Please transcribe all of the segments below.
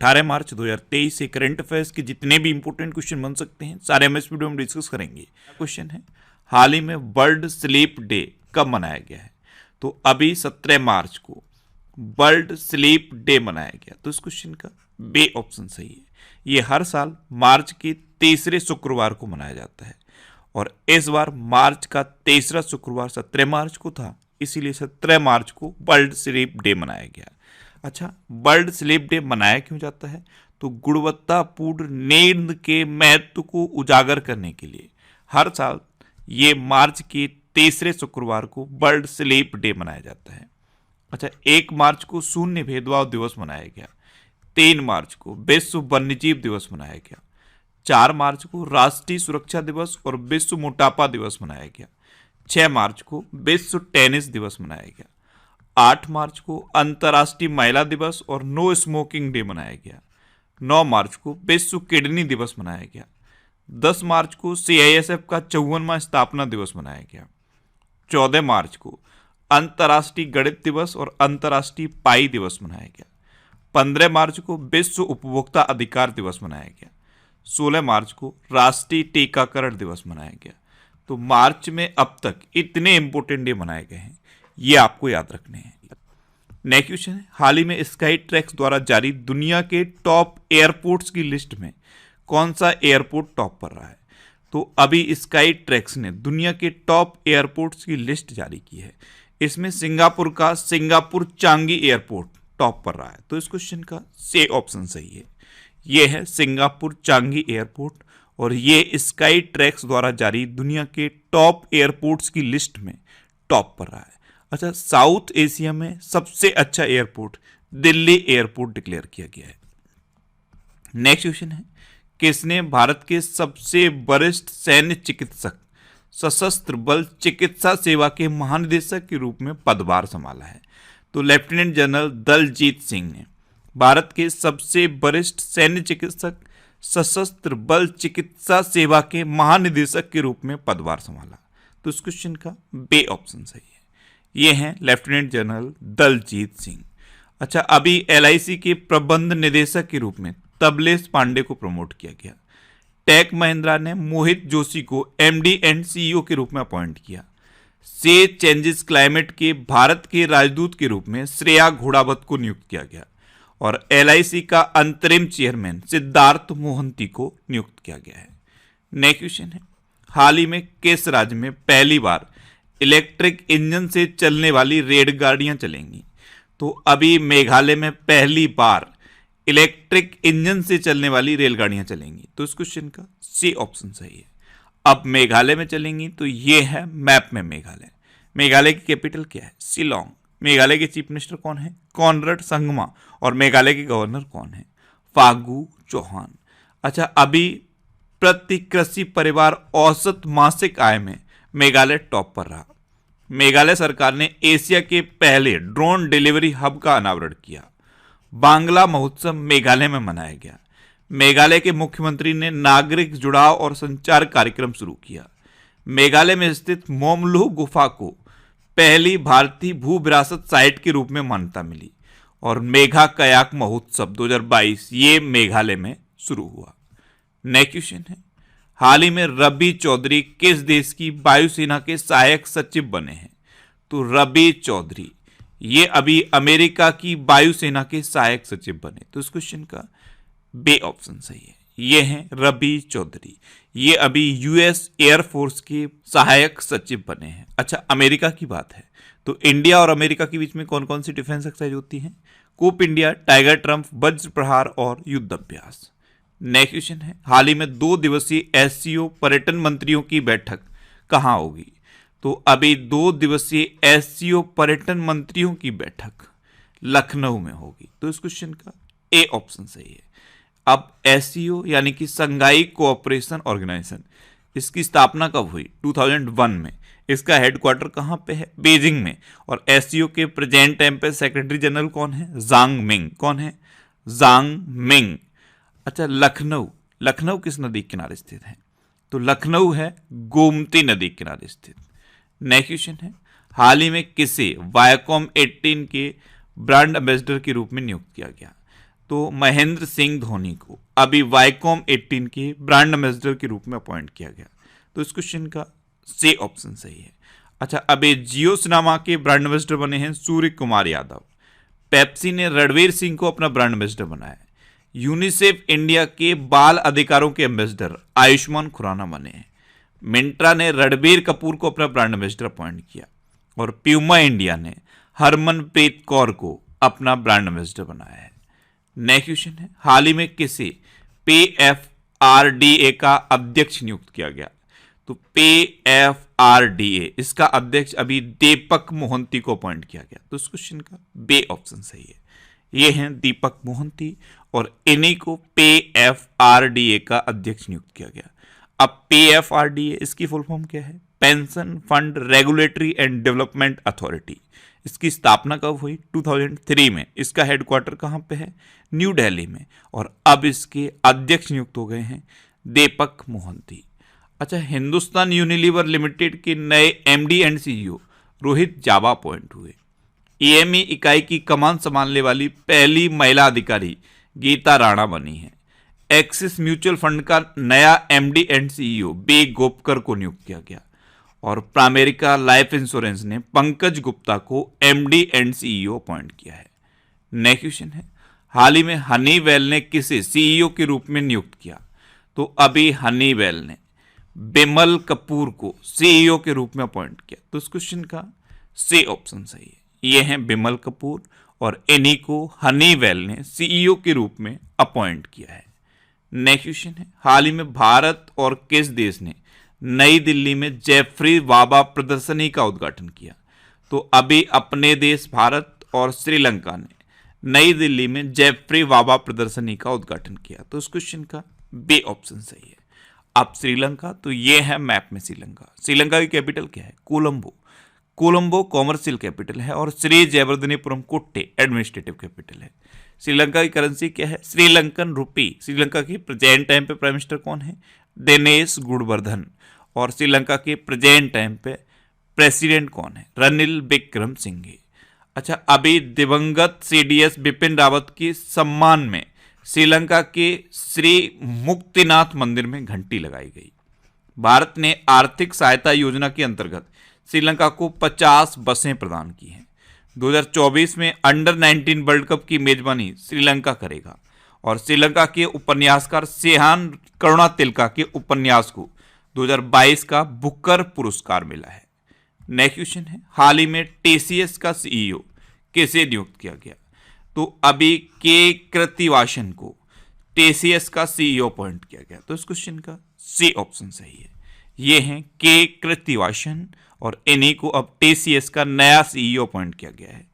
18 मार्च 2023 से current affairs के जितने भी इंपॉर्टेंट क्वेश्चन बन सकते हैं सारे हम इस वीडियो में डिस्कस करेंगे। क्वेश्चन है, हाल ही में वर्ल्ड स्लीप डे कब मनाया गया है? तो अभी 17 मार्च को वर्ल्ड स्लीप डे मनाया गया। तो इस क्वेश्चन का बी ऑप्शन सही है। ये हर साल मार्च के तीसरे शुक्रवार को मनाया जाता है और इस बार मार्च का तीसरा शुक्रवार 17 मार्च को था, इसीलिए 17 मार्च को वर्ल्ड स्लीप डे मनाया गया। अच्छा, वर्ल्ड स्लीप डे मनाया क्यों जाता है? तो गुणवत्तापूर्ण नींद के महत्व को उजागर करने के लिए हर साल ये मार्च के तीसरे शुक्रवार को वर्ल्ड स्लीप डे मनाया जाता है। अच्छा, 1 मार्च को शून्य भेदभाव दिवस मनाया गया, 3 मार्च को विश्व वन्यजीव दिवस मनाया गया, 4 मार्च को राष्ट्रीय सुरक्षा दिवस और विश्व मोटापा दिवस मनाया गया, 6 मार्च को विश्व टेनिस दिवस मनाया गया, 8 मार्च को अंतर्राष्ट्रीय महिला दिवस और नो स्मोकिंग डे मनाया गया, 9 मार्च को विश्व किडनी दिवस मनाया गया, 10 मार्च को CISF का 54वां स्थापना दिवस मनाया गया, 14 मार्च को अंतर्राष्ट्रीय गणित दिवस और अंतर्राष्ट्रीय पाई दिवस मनाया गया, 15 मार्च को विश्व उपभोक्ता अधिकार दिवस मनाया गया, 16 मार्च को राष्ट्रीय टीकाकरण दिवस मनाया गया। तो मार्च में अब तक इतने इंपॉर्टेंट डे मनाए गए हैं, ये आपको याद रखने हैं। नेक्स्ट क्वेश्चन है, हाल ही में स्काई ट्रैक्स द्वारा जारी दुनिया के टॉप एयरपोर्ट्स की लिस्ट में कौन सा एयरपोर्ट टॉप पर रहा है? तो अभी स्काई ट्रैक्स ने दुनिया के टॉप एयरपोर्ट्स की लिस्ट जारी की है। इसमें सिंगापुर का सिंगापुर चांगी एयरपोर्ट टॉप पर रहा है। तो इस क्वेश्चन का सी ऑप्शन सही है। ये है सिंगापुर चांगी एयरपोर्ट और ये स्काई ट्रैक्स द्वारा जारी दुनिया के टॉप एयरपोर्ट्स की लिस्ट में टॉप पर रहा है। अच्छा, साउथ एशिया में सबसे अच्छा एयरपोर्ट दिल्ली एयरपोर्ट डिक्लेयर किया गया है। नेक्स्ट क्वेश्चन है, किसने भारत के सबसे वरिष्ठ सैन्य चिकित्सक सशस्त्र बल चिकित्सा सेवा के महानिदेशक के रूप में पदभार संभाला है? तो लेफ्टिनेंट जनरल दलजीत सिंह ने भारत के सबसे वरिष्ठ सैन्य चिकित्सक सशस्त्र बल चिकित्सा सेवा के महानिदेशक के रूप में पदभार संभाला। तो इस क्वेश्चन का बी ऑप्शन सही है। ये हैं लेफ्टिनेंट जनरल दलजीत सिंह। अच्छा, अभी LIC के प्रबंध निदेशक के रूप में तबलेश पांडे को प्रमोट किया गया। टेक महिंद्रा ने मोहित जोशी को MD एंड CEO के रूप में अपॉइंट किया। से चेंजेस क्लाइमेट के भारत के राजदूत के रूप में श्रेया घोड़ावत को नियुक्त किया गया और LIC का अंतरिम चेयरमैन सिद्धार्थ मोहंती को नियुक्त किया गया है। नेक्स्ट क्वेश्चन है, हाल ही में किस राज्य में पहली बार इलेक्ट्रिक इंजन से चलने वाली रेलगाड़ियां चलेंगी? तो अभी मेघालय में पहली बार इलेक्ट्रिक इंजन से चलने वाली रेलगाड़ियां चलेंगी। तो इस क्वेश्चन का सी ऑप्शन सही है। अब मेघालय में चलेंगी तो ये है मैप में मेघालय। मेघालय की कैपिटल क्या है? शिलोंग। मेघालय के चीफ मिनिस्टर कौन है? कॉनराड संगमा। और मेघालय के गवर्नर कौन है? फागू चौहान। अच्छा, अभी प्रति कृषि परिवार औसत मासिक आय में मेघालय टॉप पर रहा। मेघालय सरकार ने एशिया के पहले ड्रोन डिलीवरी हब का अनावरण किया। बांग्ला महोत्सव मेघालय में मनाया गया। मेघालय के मुख्यमंत्री ने नागरिक जुड़ाव और संचार कार्यक्रम शुरू किया। मेघालय में स्थित मोमलू गुफा को पहली भारतीय भू विरासत साइट के रूप में मान्यता मिली और मेघा कयाक महोत्सव 2022 ये मेघालय में शुरू हुआ। नेक्स्ट क्वेश्चन है, हाल ही में रवि चौधरी किस देश की वायुसेना के सहायक सचिव बने हैं? तो रवि चौधरी ये अभी अमेरिका की वायुसेना के सहायक सचिव बने। तो इस क्वेश्चन का बी ऑप्शन सही है। ये हैं रवि चौधरी, ये अभी US एयरफोर्स के सहायक सचिव बने हैं। अच्छा, अमेरिका की बात है तो इंडिया और अमेरिका के बीच में कौन कौन सी डिफेंस एक्सरसाइज होती हैं? कूप इंडिया, टाइगर ट्रम्प, वज्र प्रहार और युद्ध अभ्यास। नेक्स्ट क्वेश्चन है, हाल ही में 2 दिवसीय SCO पर्यटन मंत्रियों की बैठक कहाँ होगी? तो अभी 2 दिवसीय SCO पर्यटन मंत्रियों की बैठक लखनऊ में होगी। तो इस क्वेश्चन का ए ऑप्शन सही है। अब SCO यानी कि संघाई कोऑपरेशन ऑर्गेनाइजेशन, इसकी स्थापना कब हुई? 2001 में। इसका हेडक्वार्टर कहाँ पे है? बीजिंग में। और SCO के प्रेजेंट टाइम पे सेक्रेटरी जनरल कौन है? जांग मिंग। कौन है? जांग मिंग। अच्छा, लखनऊ, लखनऊ किस नदी के किनारे स्थित है? तो लखनऊ है गोमती नदी के किनारे स्थित। नेक्स्ट क्वेश्चन है, हाल ही में किसे वायाकॉम 18 के ब्रांड एम्बेसडर के रूप में नियुक्त किया गया? तो महेंद्र सिंह धोनी को अभी वाईकॉम 18 के ब्रांड एम्बेसडर के रूप में अपॉइंट किया गया। तो इस क्वेश्चन का सी ऑप्शन सही है। अच्छा, अभी जियो सिनेमा के ब्रांड एम्बेसडर बने हैं सूर्य कुमार यादव। पेप्सी ने रणवीर सिंह को अपना ब्रांड एम्बेसडर बनाया है। यूनिसेफ इंडिया के बाल अधिकारों के एम्बेसडर आयुष्मान खुराना बने हैं। मिंत्रा ने रणबीर कपूर को अपना ब्रांड एम्बेसडर अपॉइंट किया और प्यूमा इंडिया ने हरमनप्रीत कौर को अपना ब्रांड एम्बेसडर बनाया है। नेक्स्ट क्वेश्चन है, हाल ही में किसे PFRDA का अध्यक्ष नियुक्त किया गया? तो PFRDA इसका अध्यक्ष अभी दीपक मोहंती को अपॉइंट किया गया। तो इस क्वेश्चन का बी ऑप्शन सही है। ये हैं दीपक मोहंती और इन्हीं को PFRDA का अध्यक्ष नियुक्त किया गया। अब PFRDA इसकी फुल फॉर्म क्या है? Pension fund regulatory and development authority. इसकी स्थापना कब हुई? 2003 में। इसका हेडक्वार्टर कहाँ पे है? न्यू दिल्ली में। और अब इसके अध्यक्ष नियुक्त हो गए हैं दीपक मोहंती। अच्छा, हिंदुस्तान यूनिलीवर लिमिटेड के नए MD and CEO Rohit Jawa appoint हुए। EME इकाई की कमान संभालने वाली पहली महिला अधिकारी गीता राणा बनी है। एक्सिस म्यूचुअल फंड का नया MD एंड CEO बी गोपकर को नियुक्त किया गया और प्रामेरिका लाइफ इंश्योरेंस ने पंकज गुप्ता को MD एंड CEO अपॉइंट किया है। नेक्स्ट क्वेश्चन है, हाल ही में हनीवेल ने किसे CEO के रूप में नियुक्त किया? तो अभी हनीवेल ने बिमल कपूर को CEO के रूप में अपॉइंट किया। तो इस क्वेश्चन का सी ऑप्शन सही है। ये हैं बिमल कपूर और इन्हीं को हनीवेल ने CEO के रूप में अपॉइंट किया है। नेक्स्ट क्वेश्चन है, हाल ही में भारत और किस देश ने नई दिल्ली में जेफरी वाबा प्रदर्शनी का उद्घाटन किया? तो अभी अपने देश भारत और श्रीलंका ने नई दिल्ली में जेफरी वाबा प्रदर्शनी का उद्घाटन किया। तो इस क्वेश्चन का बी ऑप्शन सही है। अब श्रीलंका, तो ये है मैप में श्रीलंका। श्रीलंका की कैपिटल क्या है? कोलंबो। कोलंबो कॉमर्शियल कैपिटल है और श्री जयवर्धनेपुरम कोट्टे एडमिनिस्ट्रेटिव कैपिटल है। श्रीलंका की करेंसी क्या है? श्रीलंकन रुपी। श्रीलंका के प्रेजेंट टाइम पे प्राइम मिनिस्टर कौन है? दिनेश गुणवर्धन। और श्रीलंका के प्रेजेंट टाइम पे प्रेसिडेंट कौन है? रनिल विक्रमसिंघे। अच्छा, अभी दिवंगत CDS बिपिन रावत के सम्मान में श्रीलंका के श्री मुक्तिनाथ मंदिर में घंटी लगाई गई। भारत ने आर्थिक सहायता योजना के अंतर्गत श्रीलंका को 50 बसें प्रदान की हैं। 2024 में अंडर 19 वर्ल्ड कप की मेजबानी श्रीलंका करेगा और श्रीलंका के उपन्यासकार सेहान करुणातिलका के उपन्यास को 2022 का बुकर पुरस्कार मिला है। नेक्स्ट क्वेश्चन है, हाल ही में TCS का CEO किसे नियुक्त किया गया? तो अभी के कृतिवासन को TCS का CEO अपॉइंट किया गया। तो इस क्वेश्चन का सी ऑप्शन सही है। ये हैं के कृतिवासन और इन्हीं को अब TCS का नया CEO अपॉइंट किया गया है।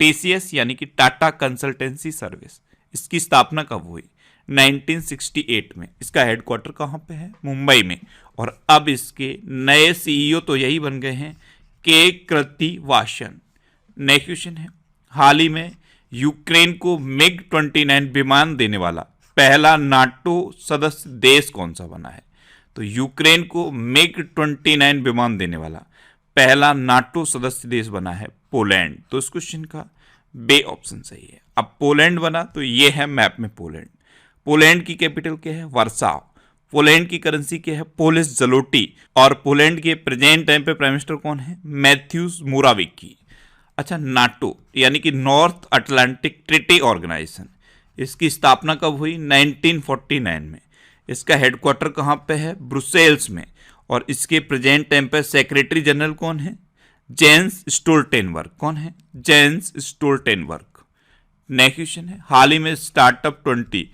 TCS यानी कि टाटा कंसल्टेंसी सर्विस, इसकी स्थापना कब हुई? 1968 में। इसका हेडक्वार्टर कहाँ पे है? मुंबई में। और अब इसके नए CEO तो यही बन गए हैं के कृतिवासन। नेक्स्ट क्वेश्चन है, हाल ही में यूक्रेन को MiG-29 विमान देने वाला पहला नाटो सदस्य देश कौन सा बना है? तो यूक्रेन को MiG-29 विमान देने वाला पहला नाटो सदस्य देश बना है पोलैंड। तो इस क्वेश्चन का बी ऑप्शन सही है। अब पोलैंड बना तो ये है मैप में पोलैंड। पोलैंड की कैपिटल क्या है? वार्साव। पोलैंड की करेंसी क्या है? पोलिश ज़लोटी। और पोलैंड के प्रेजेंट टाइम पे प्राइम मिनिस्टर कौन है? Matthews Morawiecki. अच्छा, नाटो यानी कि नॉर्थ अटलांटिक ट्रीटी ऑर्गेनाइजेशन, इसकी स्थापना कब हुई? 1949 में। इसका हेडक्वार्टर कहाँ पे है? ब्रुसेल्स में। और इसके प्रेजेंट टाइम पे सेक्रेटरी जनरल कौन है? Jens Stoltenberg. कौन है? Jens Stoltenberg. नेक्स्ट क्वेश्चन है, हाल ही में स्टार्टअप 20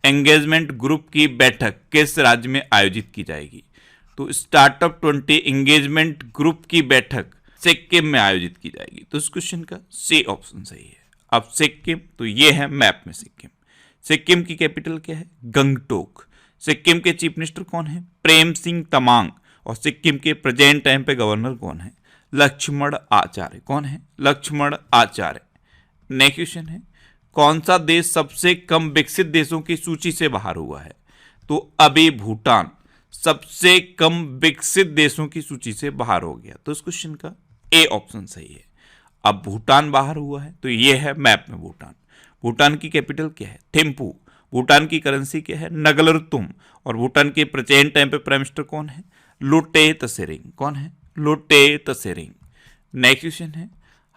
एंगेजमेंट ग्रुप की बैठक किस राज्य में आयोजित की जाएगी? तो स्टार्टअप 20 एंगेजमेंट ग्रुप की बैठक सिक्किम में आयोजित की जाएगी। तो इस क्वेश्चन का सी ऑप्शन सही है। अब सिक्किम, तो ये है मैप में सिक्किम। सिक्किम की कैपिटल क्या है? गंगटोक। सिक्किम के चीफ मिनिस्टर कौन है? प्रेम सिंह तमांग। और सिक्किम के प्रेजेंट टाइम पे गवर्नर कौन है? लक्ष्मण आचार्य। कौन है? लक्ष्मण आचार्य। नेक्स्ट क्वेश्चन है, कौन सा देश सबसे कम विकसित देशों की सूची से बाहर हुआ है? तो अभी भूटान सबसे कम विकसित देशों की सूची से बाहर हो गया। तो इस क्वेश्चन का ए ऑप्शन सही है। अब भूटान बाहर हुआ है तो ये है मैप में भूटान। भूटान की कैपिटल क्या है? थिम्पू। भूटान की करेंसी क्या है? नगलरतुम। और भूटान के प्रेजेंट टाइम पे प्राइम मिनिस्टर कौन है? लोटे तसेरिंग। कौन है? लोटे तसेरिंग। नेक्स्ट क्वेश्चन है,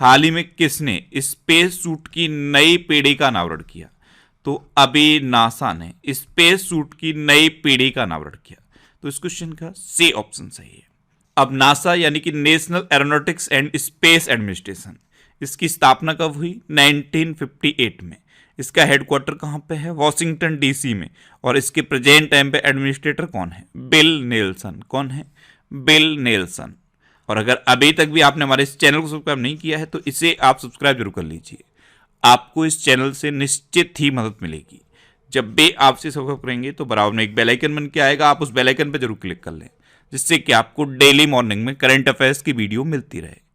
हाल ही में किसने स्पेस सूट की नई पीढ़ी का अनावरण किया? तो अभी नासा ने स्पेस सूट की नई पीढ़ी का अनावरण किया। तो इस क्वेश्चन का सी ऑप्शन सही है। अब नासा यानी कि national aeronautics and space administration, इसकी स्थापना कब हुई? 1958 में। इसका हेडक्वार्टर कहाँ पे है? वॉशिंगटन डीसी में। और इसके प्रेजेंट टाइम पे एडमिनिस्ट्रेटर कौन है? Bill Nelson. कौन है? Bill Nelson. और अगर अभी तक भी आपने हमारे इस चैनल को सब्सक्राइब नहीं किया है तो इसे आप सब्सक्राइब जरूर कर लीजिए। आपको इस चैनल से निश्चित ही मदद मिलेगी। जब भी आपसे सब्सक्राइब करेंगे तो बराबर में एक बेल आइकन बन के आएगा, आप उस बेल आइकन पर जरूर क्लिक कर लें, जिससे कि आपको डेली मॉर्निंग में करंट अफेयर्स की वीडियो मिलती रहे।